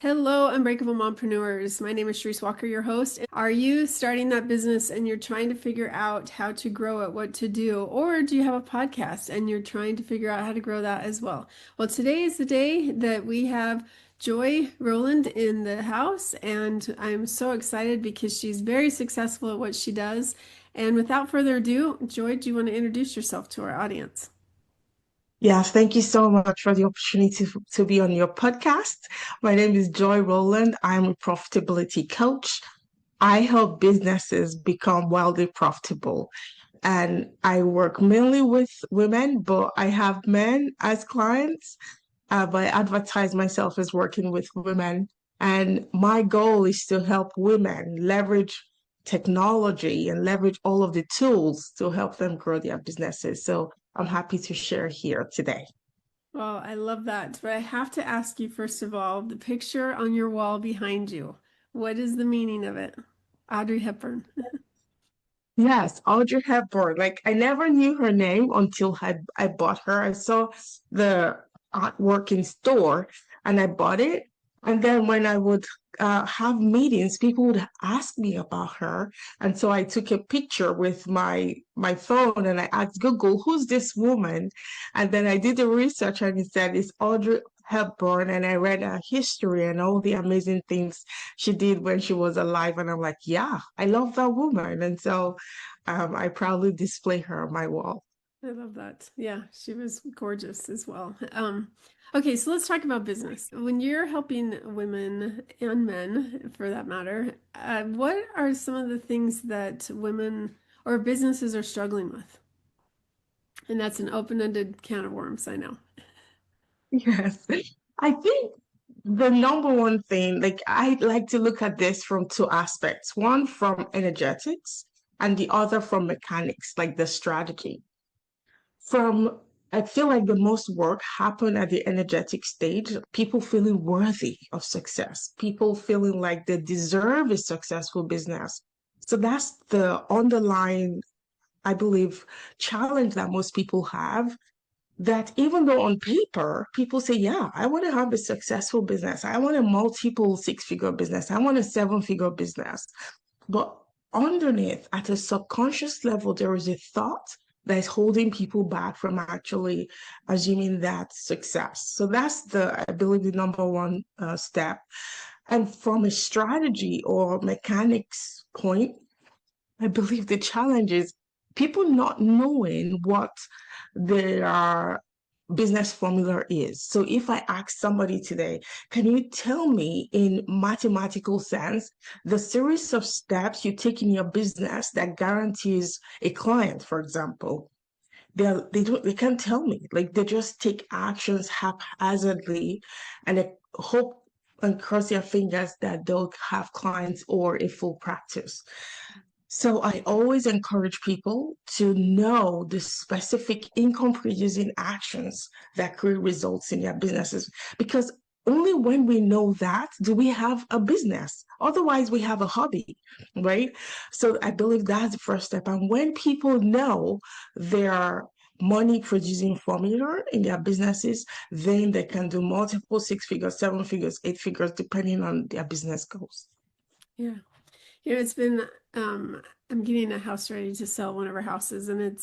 Hello, Unbreakable Mompreneurs. My name is Charisse Walker, your host. Are you starting that business and you're trying to figure out how to grow it, what to do? Or do you have a podcast and you're trying to figure out how to grow that as well? Well, today is the day that we have Joy Rowland in the house, and I'm so excited because she's very successful at what she does. And without further ado, Joy, do you want to introduce yourself to our audience? Yes, thank you so much for the opportunity to be on your podcast. My name is Joy Rowland. I'm a profitability coach. I help businesses become wildly profitable. And I work mainly with women, but I have men as clients. But I advertise myself as working with women. And my goal is to help women leverage technology and leverage all of the tools to help them grow their businesses. So I'm happy to share here today. Well, I love that. But I have to ask you, first of all, the picture on your wall behind you, what is the meaning of it? Audrey Hepburn. Yes, Audrey Hepburn. Like I never knew her name until I bought her. I saw the artwork in store and I bought it. And then when I would have meetings, people would ask me about her. And so I took a picture with my phone and I asked Google, who's this woman? And then I did the research and it said it's Audrey Hepburn. And I read her history and all the amazing things she did when she was alive. And I'm like, yeah, I love that woman. And so I proudly display her on my wall. I love that. Yeah, she was gorgeous as well. Okay, so let's talk about business. When you're helping women and men, for that matter, what are some of the things that women or businesses are struggling with? And that's an open-ended can of worms, I know. Yes. I think the number one thing, like I like to look at this from two aspects, one from energetics and the other from mechanics, like the strategy. From I feel like the most work happen at the energetic stage, people feeling worthy of success, people feeling like they deserve a successful business. So that's the underlying, I believe, challenge that most people have. That even though on paper, people say, yeah, I want to have a successful business. I want a multiple six-figure business. I want a seven-figure business. But underneath, at a subconscious level, there is a thought that is holding people back from actually assuming that success. So that's I believe, the number one step. And from a strategy or mechanics point, I believe the challenge is people not knowing what their business formula is. So if I ask somebody today, can you tell me in mathematical sense the series of steps you take in your business that guarantees a client, for example? They can't tell me. Like they just take actions haphazardly and they hope and cross their fingers that they'll have clients or a full practice. So I always encourage people to know the specific income producing actions that create results in their businesses because only when we know that do we have a business. Otherwise, we have a hobby, right? So I believe that's the first step. And when people know their money producing formula in their businesses, then they can do multiple six figures, seven figures, eight figures, depending on their business goals. Yeah. It's been, I'm getting a house ready to sell one of our houses, and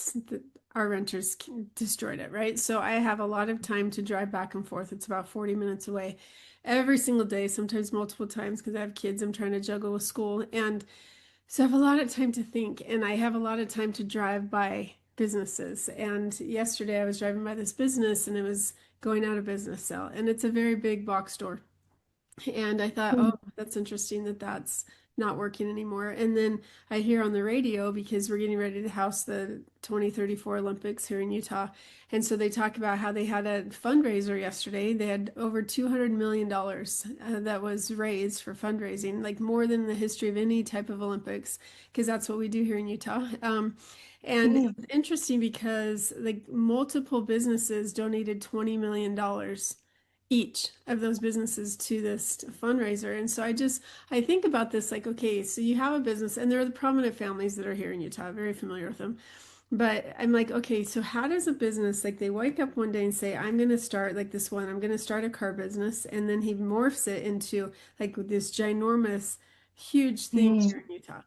our renters destroyed it, right? So I have a lot of time to drive back and forth. It's about 40 minutes away every single day, sometimes multiple times because I have kids I'm trying to juggle with school. And so I have a lot of time to think, and I have a lot of time to drive by businesses. And yesterday I was driving by this business, and it was going out of business sale, and it's a very big box store. And I thought, oh, that's interesting that that's not working anymore. And then I hear on the radio, because we're getting ready to host the 2034 Olympics here in Utah. And so they talk about how they had a fundraiser yesterday. They had over $200 million that was raised for fundraising, like more than the history of any type of Olympics, because that's what we do here in Utah. And Mm. it's interesting because like multiple businesses donated $20 million each of those businesses to this fundraiser. And so I think about this like, okay, so you have a business, and there are the prominent families that are here in Utah, very familiar with them. But I'm like, okay, so how does a business, like they wake up one day and say, I'm going to start like this one, I'm going to start a car business. And then he morphs it into like this ginormous, huge thing Mm, here in Utah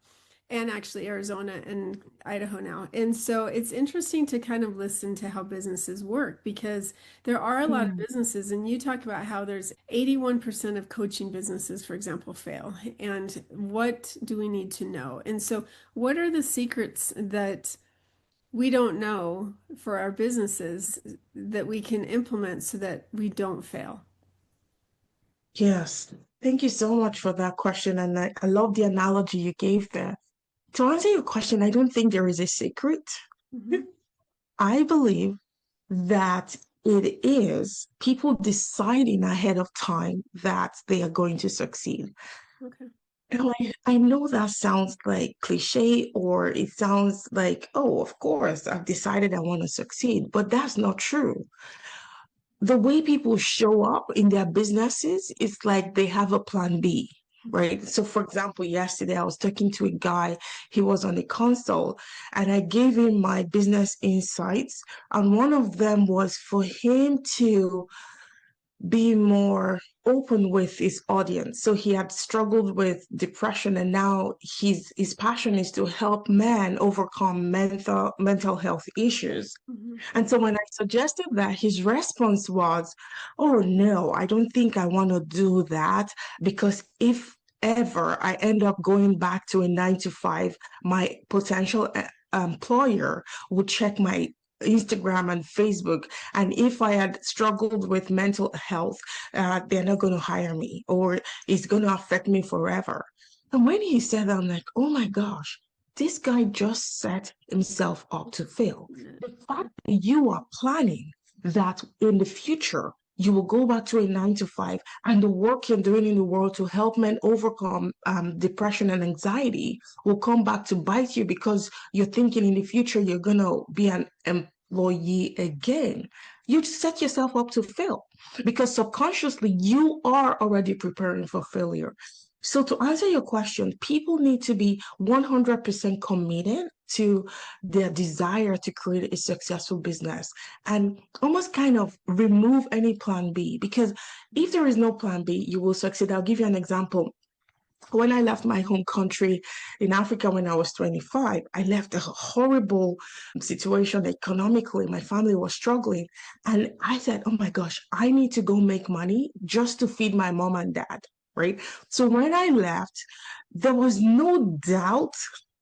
and actually Arizona and Idaho now. And so it's interesting to kind of listen to how businesses work because there are a lot of mm. businesses, and you talk about how there's 81% of coaching businesses, for example, fail. And what do we need to know? And so, what are the secrets that we don't know for our businesses that we can implement so that we don't fail? Yes. Thank you so much for that question. And I love the analogy you gave there. To answer your question, I don't think there is a secret. Hmm. I believe that it is people deciding ahead of time that they are going to succeed. Okay. And I know that sounds like cliche, or it sounds like, oh, of course, I've decided I want to succeed, but that's not true. The way people show up in their businesses is like they have a plan B, right? So, for example, yesterday I was talking to a guy, he was on a consult, and I gave him my business insights. And one of them was for him to be more open with his audience. So he had struggled with depression, and now his passion is to help men overcome mental health issues. Hmm. And so when I suggested that, his response was, "Oh no, I don't think I want to do that, because if ever I end up going back to a 9 to 5, my potential employer would check my Instagram and Facebook. And if I had struggled with mental health, they're not going to hire me, or it's going to affect me forever." And when he said that, I'm like, oh my gosh, this guy just set himself up to fail. The fact that you are planning that in the future you will go back to a 9 to 5, and the work you're doing in the world to help men overcome depression and anxiety will come back to bite you, because you're thinking in the future you're going to be an employee again. You set yourself up to fail, because subconsciously you are already preparing for failure. So, to answer your question, people need to be 100% committed to their desire to create a successful business, and almost kind of remove any plan B. Because if there is no plan B, you will succeed. I'll give you an example. When I left my home country in Africa when I was 25, I left a horrible situation economically. My family was struggling. And I said, oh my gosh, I need to go make money just to feed my mom and dad. Right. So when I left, there was no doubt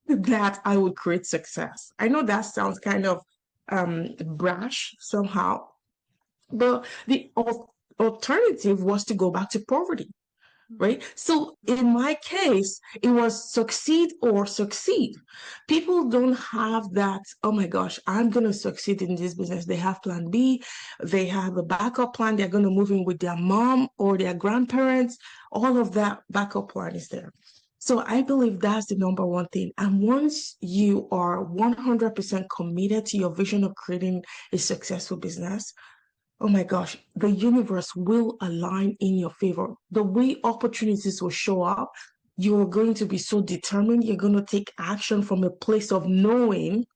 that I would create success. I know that sounds kind of brash somehow, but the alternative was to go back to poverty, right? So in my case, it was succeed or succeed. People don't have that, oh my gosh, I'm going to succeed in this business. They have plan B, they have a backup plan. They're going to move in with their mom or their grandparents. All of that backup plan is there. So I believe that's the number one thing. And once you are 100% committed to your vision of creating a successful business, oh my gosh, the universe will align in your favor. The way opportunities will show up, you're going to be so determined. You're going to take action from a place of knowing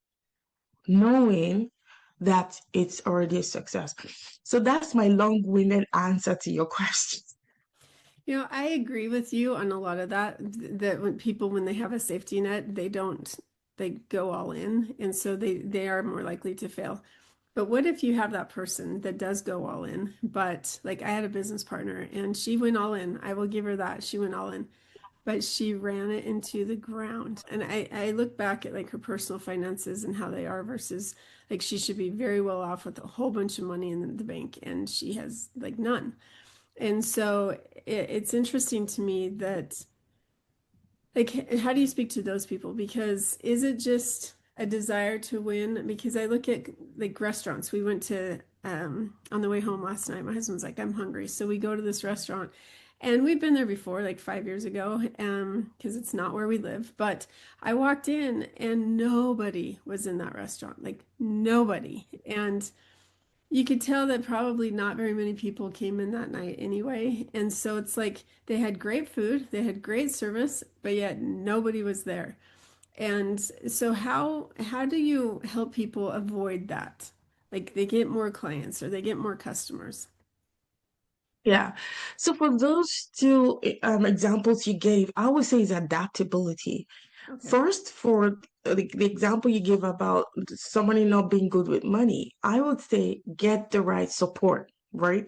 that it's already a success. So that's my long-winded answer to your question. I agree with you on a lot of that, that when people, when they have a safety net, they go all in. And so they are more likely to fail. But what if you have that person that does go all in? But like I had a business partner and she went all in. I will give her that. She went all in, but she ran it into the ground. And I look back at like her personal finances and how they are versus like she should be very well off with a whole bunch of money in the bank and she has like none. And so it's interesting to me that, like, how do you speak to those people? Because is it just a desire to win? Because I look at like restaurants. We went to, on the way home last night, my husband's like, I'm hungry. So we go to this restaurant and we've been there before, like 5 years ago, because it's not where we live. But I walked in and nobody was in that restaurant, like nobody. And you could tell that probably not very many people came in that night anyway. And so it's like they had great food, they had great service, but yet nobody was there. And so how do you help people avoid that? Like they get more clients or they get more customers. Yeah. So for those two examples you gave, I would say is adaptability. Okay. First, for the example you gave about somebody not being good with money, I would say get the right support, right?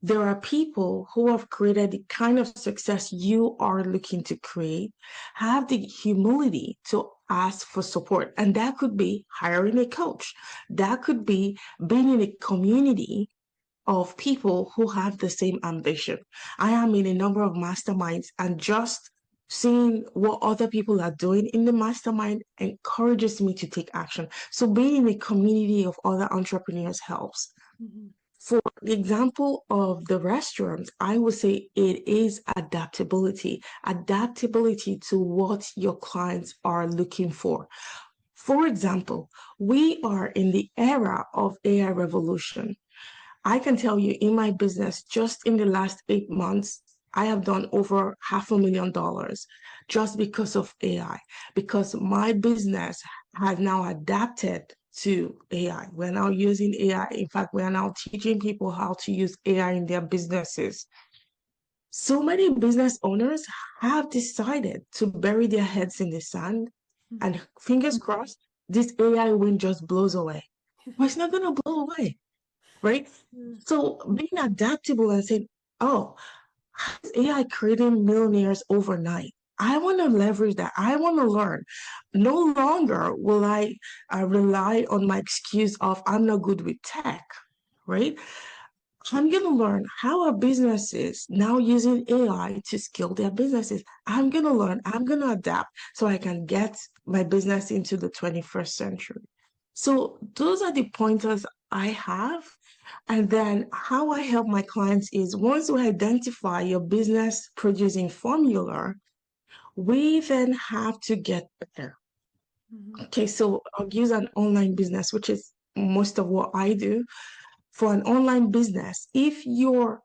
There are people who have created the kind of success you are looking to create, have the humility to ask for support. And that could be hiring a coach, that could be being in a community of people who have the same ambition. I am in a number of masterminds, and just seeing what other people are doing in the mastermind encourages me to take action. So being in a community of other entrepreneurs helps. Mhm. For the example of the restaurant, I would say it is adaptability, adaptability to what your clients are looking for. For example, we are in the era of AI revolution. I can tell you in my business, just in the last 8 months, I have done over $500,000 just because of AI, because my business has now adapted to AI. We're now using AI. In fact, we are now teaching people how to use AI in their businesses. So many business owners have decided to bury their heads in the sand and fingers crossed, this AI wind just blows away. But it's not going to blow away, right? Mm. So being adaptable and saying, oh, how is AI creating millionaires overnight? I want to leverage that. I want to learn. No longer will I rely on my excuse of I'm not good with tech, right? I'm going to learn how are businesses now using AI to scale their businesses. I'm going to learn, I'm going to adapt so I can get my business into the 21st century. So those are the pointers I have. And then how I help my clients is once we identify your business producing formula, we then have to get better. Mhm. Okay, so I'll use an online business, which is most of what I do. For an online business, if your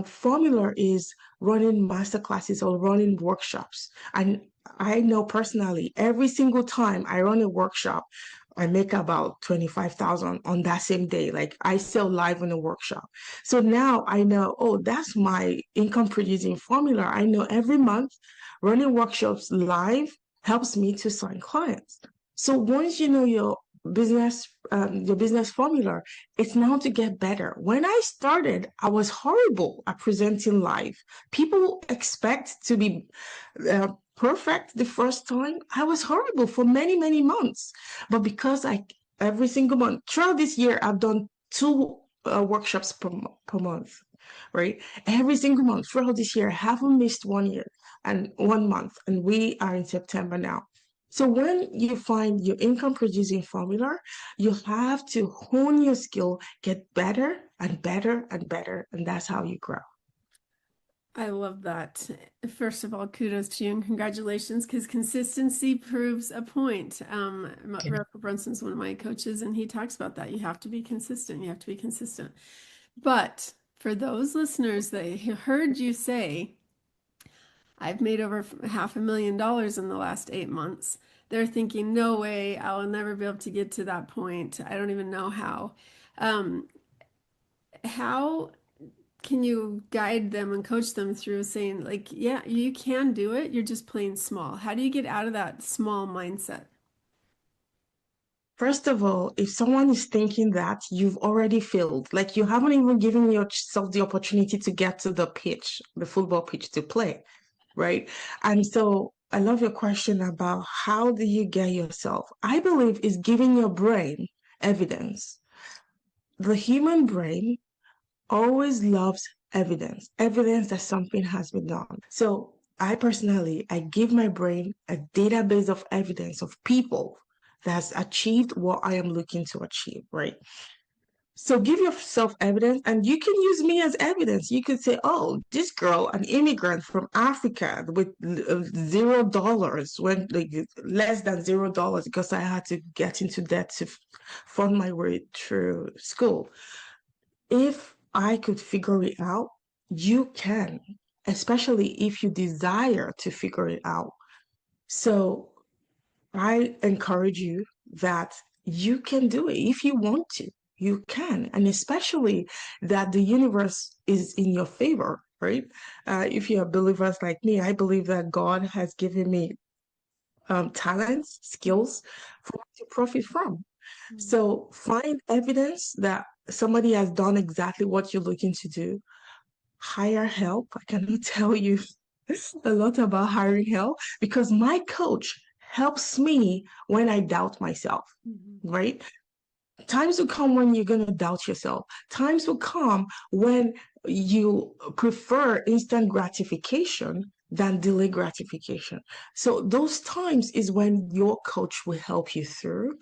formula is running master classes or running workshops, and I know personally, every single time I run a workshop, I make about 25,000 on that same day. Like I sell live in a workshop. So now I know, oh, that's my income producing formula. I know every month running workshops live helps me to sign clients. So once you know your business formula, it's now to get better. When I started, I was horrible at presenting live. People expect to be perfect the first time. I was horrible for many, many months. But because every single month, throughout this year, I've done two workshops per month, right? Every single month throughout this year, I haven't missed 1 year and 1 month. And we are in September now. So when you find your income producing formula, you have to hone your skill, get better and better and better, and that's how you grow. I love that. First of all, kudos to you and congratulations because consistency proves a point. Yeah. Russell Brunson's one of my coaches, and he talks about that. You have to be consistent. You have to be consistent. But for those listeners that heard you say, I've made over $500,000 in the last 8 months, they're thinking, no way, I'll never be able to get to that point. I don't even know how. Um, how can you guide them and coach them through saying, like, yeah, you can do it, you're just playing small? How do you get out of that small mindset? First of all, if someone is thinking that, you've already failed. Like you haven't even given yourself the opportunity to get to the pitch, the football pitch to play, right? And so I love your question about how do you get yourself? I believe is giving your brain evidence. The human brain always loves evidence, evidence that something has been done. So I personally, I give my brain a database of evidence of people that's achieved what I am looking to achieve, right? So give yourself evidence and you can use me as evidence. You could say, oh, this girl, an immigrant from Africa with $0, went like less than $0 because I had to get into debt to fund my way through school. If I could figure it out, you can, especially if you desire to figure it out. So I encourage you that you can do it if you want to. You can, and especially that the universe is in your favor, right? If you're believers like me, I believe that God has given me talents, skills for me to profit from. Mm. So find evidence that somebody has done exactly what you're looking to do. Hire help. I cannot tell you a lot about hiring help because my coach helps me when I doubt myself, Mhm. right? Times will come when you're going to doubt yourself. Times will come when you prefer instant gratification than delayed gratification. So those times is when your coach will help you through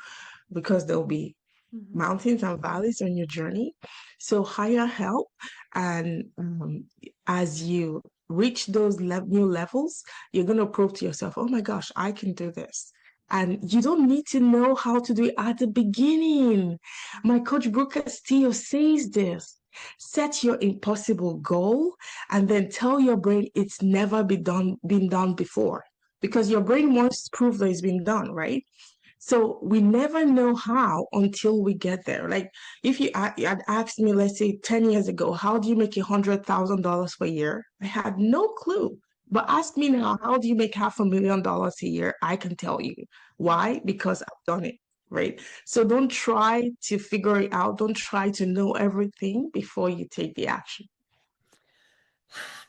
because there'll be Mhm. mountains and valleys on your journey. So hire help, and as you reach those new levels, you're gonna prove to yourself, "Oh my gosh, I can do this." And you don't need to know how to do it at the beginning. My coach Brooke Castillo says this. Set your impossible goal and then tell your brain it's never been done before. Because your brain wants to prove that it's been done, right? So we never know how until we get there. Like if you had asked me, let's say 10 years ago, how do you make $100,000 per year? I had no clue. But ask me now, how do you make $500,000 a year? I can tell you. Why? Because I've done it, right? So don't try to figure it out. Don't try to know everything before you take the action.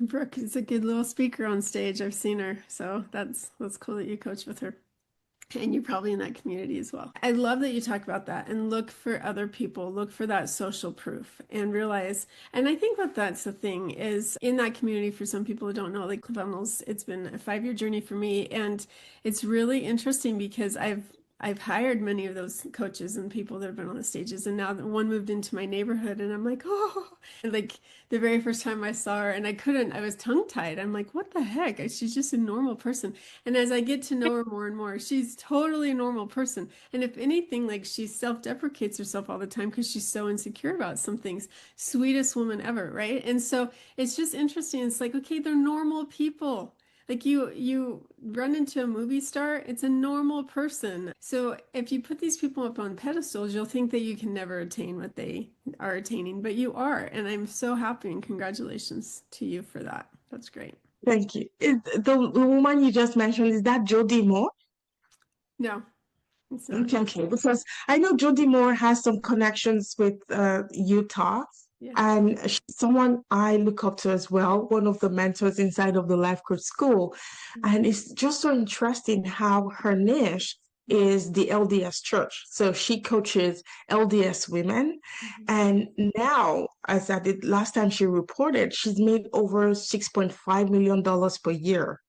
Brooke is a good little speaker on stage. I've seen her, so that's cool that you coach with her. And you're probably in that community as well. I love that you talk about that and look for other people, look for that social proof and realize, and I think that's the thing is in that community for some people who don't know, like ClickFunnels, it's been a 5-year journey for me. And it's really interesting because I've hired many of those coaches and people that have been on the stages, and now one moved into my neighborhood, and I'm like, oh, and like the very first time I saw her, and I was tongue-tied. I'm like, what the heck? She's just a normal person. And as I get to know her more and more, she's totally a normal person. And if anything, like she self-deprecates herself all the time because she's so insecure about some things. Sweetest woman ever, right? And so it's just interesting. It's like, okay, they're normal people. Like you run into a movie star, it's a normal person. So if you put these people up on pedestals, you'll think that you can never attain what they are attaining, but you are. And I'm so happy and congratulations to you for that. That's great. Thank you. The woman you just mentioned, is that Jody Moore? No, it's not. Okay, okay, because I know Jody Moore has some connections with Utah, Yeah. and she's someone I look up to as well, one of the mentors inside of the Life Coach School. And it's just so interesting how her niche is the LDS church. So she coaches LDS women. Mhm. And now, as I did last time she reported, she's made over $6.5 million per year.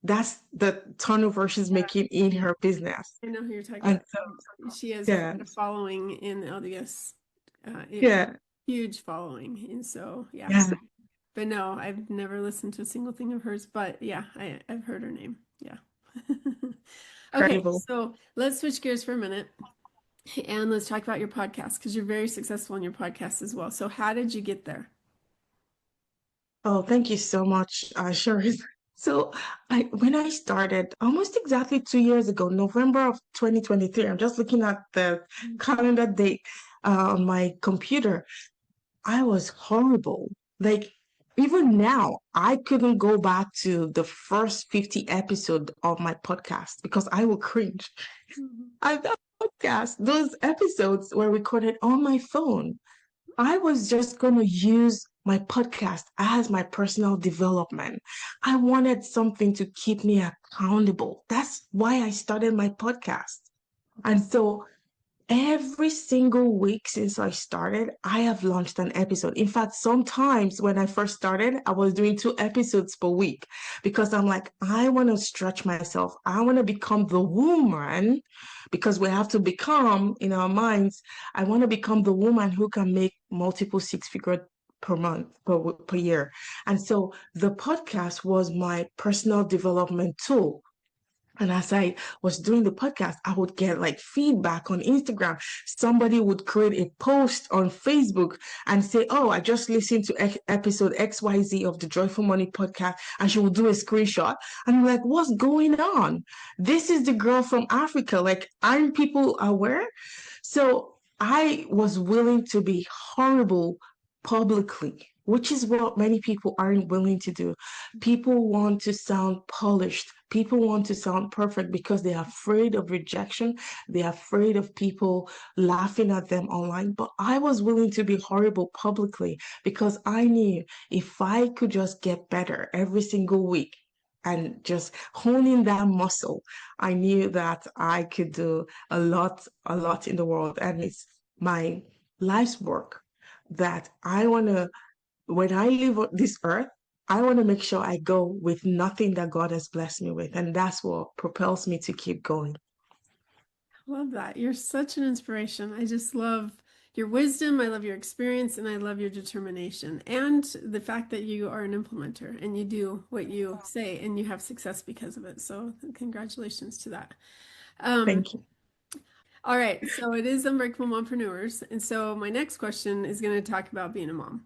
That's the turnover she's making in her business. I know who you're talking And about. so, She has yeah, quite a following in LDS, yeah, huge following. And so, yeah. yeah, But no, I've never listened to a single thing of hers. But yeah, I've heard her name. Yeah. Okay, incredible. so let's switch gears for a minute and let's talk about your podcast because you're very successful in your podcast as well. So, how did you get there? Oh, thank you so much, Charisse. So, when I started almost exactly 2 years ago, November of 2023, I'm just looking at the calendar date on my computer. I was horrible. Like, even now, I couldn't go back to the first 50 episode of my podcast because I will cringe. Mhm. That podcast, those episodes were recorded on my phone. I was just going to use my podcast as my personal development. I wanted something to keep me accountable. That's why I started my podcast. And so every single week since I started, I have launched an episode. In fact, sometimes when I first started, I was doing 2 episodes per week because I'm like, I want to stretch myself. I want to become the woman because we have to become in our minds. I want to become the woman who can make multiple six-figure per month, per year. And so the podcast was my personal development tool. And as I was doing the podcast, I would get like feedback on Instagram. Somebody would create a post on Facebook and say, "Oh, I just listened to episode XYZ of the Joyful Money podcast." And she would do a screenshot. And I'm like, what's going on? This is the girl from Africa. Like, aren't people aware? So I was willing to be horrible publicly, which is what many people aren't willing to do. People want to sound polished. People want to sound perfect because they're afraid of rejection. They're afraid of people laughing at them online. But I was willing to be horrible publicly because I knew if I could just get better every single week and just honing that muscle, I knew that I could do a lot in the world. And it's my life's work that I want to, when I leave this earth, I want to make sure I go with nothing that God has blessed me with. And that's what propels me to keep going. Love that. You're such an inspiration. I just love your wisdom. I love your experience and I love your determination and the fact that you are an implementer and you do what you say and you have success because of it. So congratulations to that. Um, Thank you. all right. So it is Unbreakable Mompreneurs. And so my next question is going to talk about being a mom.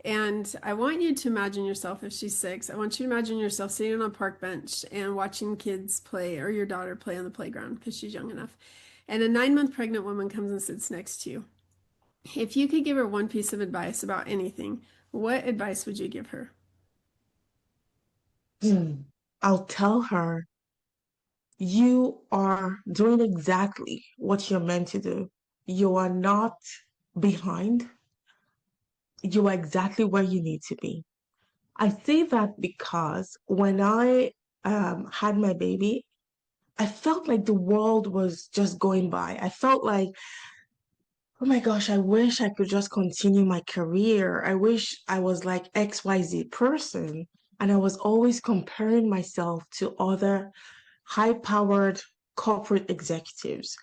And I want you to imagine yourself if she's 6. I want you to imagine yourself sitting on a park bench and watching kids play or your daughter play on the playground because she's young enough. And a 9-month pregnant woman comes and sits next to you. If you could give her one piece of advice about anything, what advice would you give her? I'll tell her, you are doing exactly what you're meant to do. You are not behind. You are exactly where you need to be. I say that because when I had my baby, I felt like the world was just going by. I felt like, oh my gosh, I wish I could just continue my career. I wish I was like XYZ person. And I was always comparing myself to other high-powered corporate executives.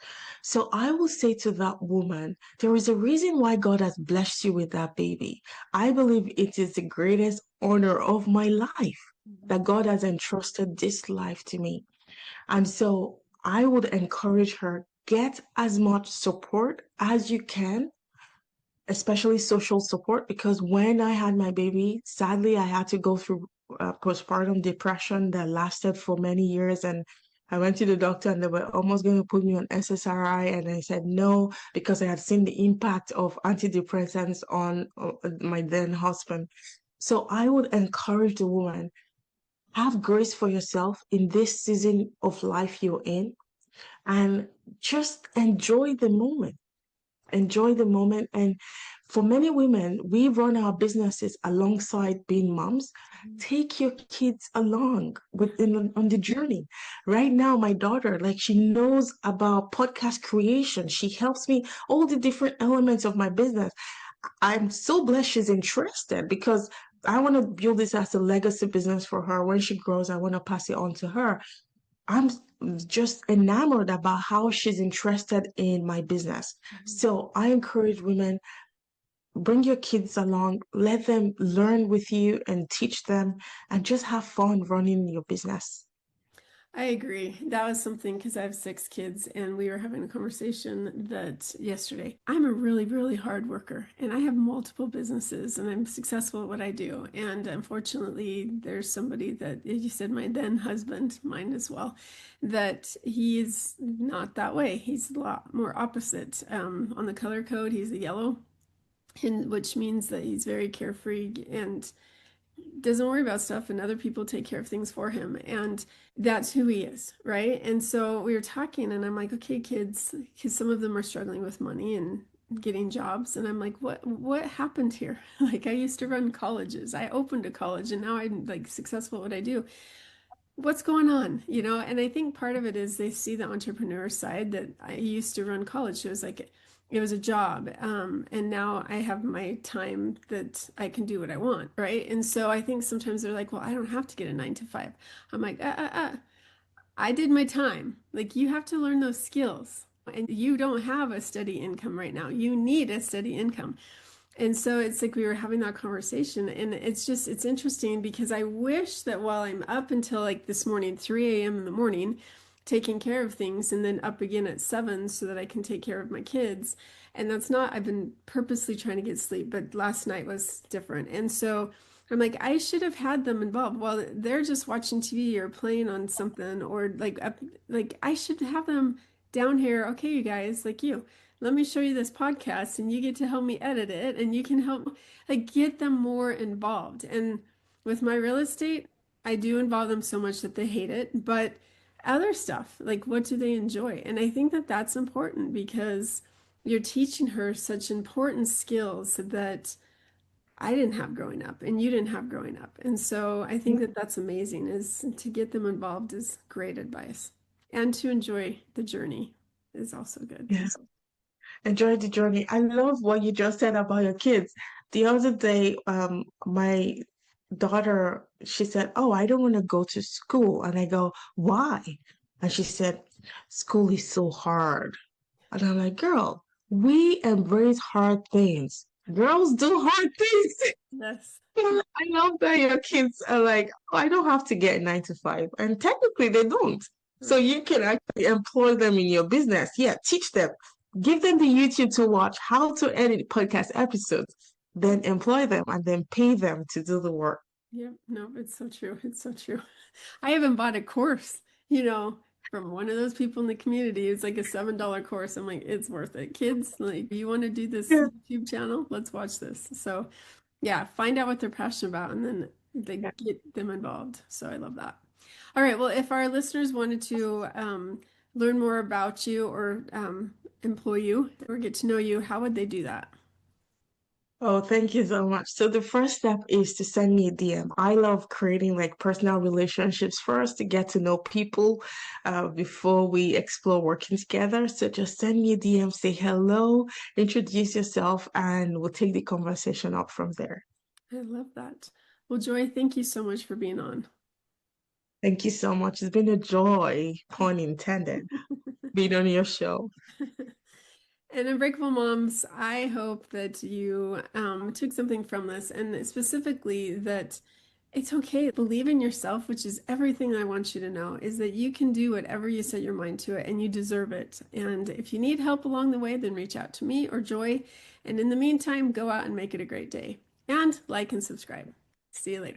So I will say to that woman, there is a reason why God has blessed you with that baby. I believe it is the greatest honor of my life that God has entrusted this life to me. And so I would encourage her, get as much support as you can, especially social support, because when I had my baby, sadly, I had to go through postpartum depression that lasted for many years. And I went to the doctor and they were almost going to put me on SSRI. And I said no, because I had seen the impact of antidepressants on my then husband. So I would encourage the woman, have grace for yourself in this season of life you're in and just enjoy the moment. Enjoy the moment. And for many women, we run our businesses alongside being moms. Take your kids along on the journey. Right now, my daughter, like she knows about podcast creation. She helps me all the different elements of my business. I'm so blessed she's interested because I want to build this as a legacy business for her. When she grows, I want to pass it on to her. I'm just enamored about how she's interested in my business. So I encourage women, bring your kids along, let them learn with you and teach them, and just have fun running your business. I agree. That was something because I have 6 kids and we were having a conversation that yesterday. I'm a really, really hard worker and I have multiple businesses and I'm successful at what I do. And unfortunately, there's somebody that, as you said, my then husband, mine as well, that he is not that way. He's a lot more opposite. On the color code, he's a yellow, and which means that he's very carefree and doesn't worry about stuff and other people take care of things for him, and that's who he is, right? And so we were talking and I'm like, okay, kids, because some of them are struggling with money and getting jobs, and I'm like, what happened here? Like, I used to run colleges, I opened a college, and now I'm like successful at what I do. What's going on, and I think part of it is they see the entrepreneur side, that I used to run college, so it was like it was a job, and now I have my time that I can do what I want, right? And so I think sometimes they're like, well, I don't have to get a 9 to 5. I'm like, I did my time. Like, you have to learn those skills, and you don't have a steady income right now. You need a steady income. And so it's like we were having that conversation, and it's interesting because I wish that while I'm up until like this morning, 3 a.m. in the morning, taking care of things and then up again at 7 so that I can take care of my kids. And that's not, I've been purposely trying to get sleep, but last night was different. And so I'm like, I should have had them involved. While they're just watching TV or playing on something, or like up, like I should have them down here. Okay, you guys, like you, let me show you this podcast, and you get to help me edit it, and you can help like get them more involved. And with my real estate, I do involve them so much that they hate it, but other stuff, like what do they enjoy? And I think that that's important because you're teaching her such important skills that I didn't have growing up and you didn't have growing up. And so I think that that's amazing is to get them involved is great advice. And to enjoy the journey is also good. Yes. Enjoy the journey. I love what you just said about your kids. The other day, my daughter, she said, "Oh, I don't want to go to school." And I go, "Why?" And she said, "School is so hard." And I'm like, "Girl, we embrace hard things. Girls do hard things." Yes. I love that your kids are like, "Oh, I don't have to get 9 to 5." And technically they don't. So Right. you can actually employ them in your business. Yeah, teach them. Give them the YouTube to watch how to edit podcast episodes, then employ them and then pay them to do the work. Yeah, no, it's so true. It's so true. I haven't bought a course, you know, from one of those people in the community. It's like a $7 course. I'm like, it's worth it. Kids, like, you want to do this Yeah. YouTube channel? Let's watch this. So, yeah, find out what they're passionate about and then they Yeah. get them involved. So I love that. All right. Well, if our listeners wanted to learn more about you or employ you or get to know you, how would they do that? Oh, thank you so much. So the first step is to send me a DM. I love creating like personal relationships first to get to know people before we explore working together. So just send me a DM, say hello, introduce yourself, and we'll take the conversation up from there. I love that. Well, Joy, thank you so much for being on. Thank you so much. It's been a joy, pun intended, being on your show. And Unbreakable Moms, I hope that you took something from this and specifically that it's okay. Believe in yourself, which is everything I want you to know, is that you can do whatever you set your mind to it and you deserve it. And if you need help along the way, then reach out to me or Joy. And in the meantime, go out and make it a great day. And like and subscribe. See you later.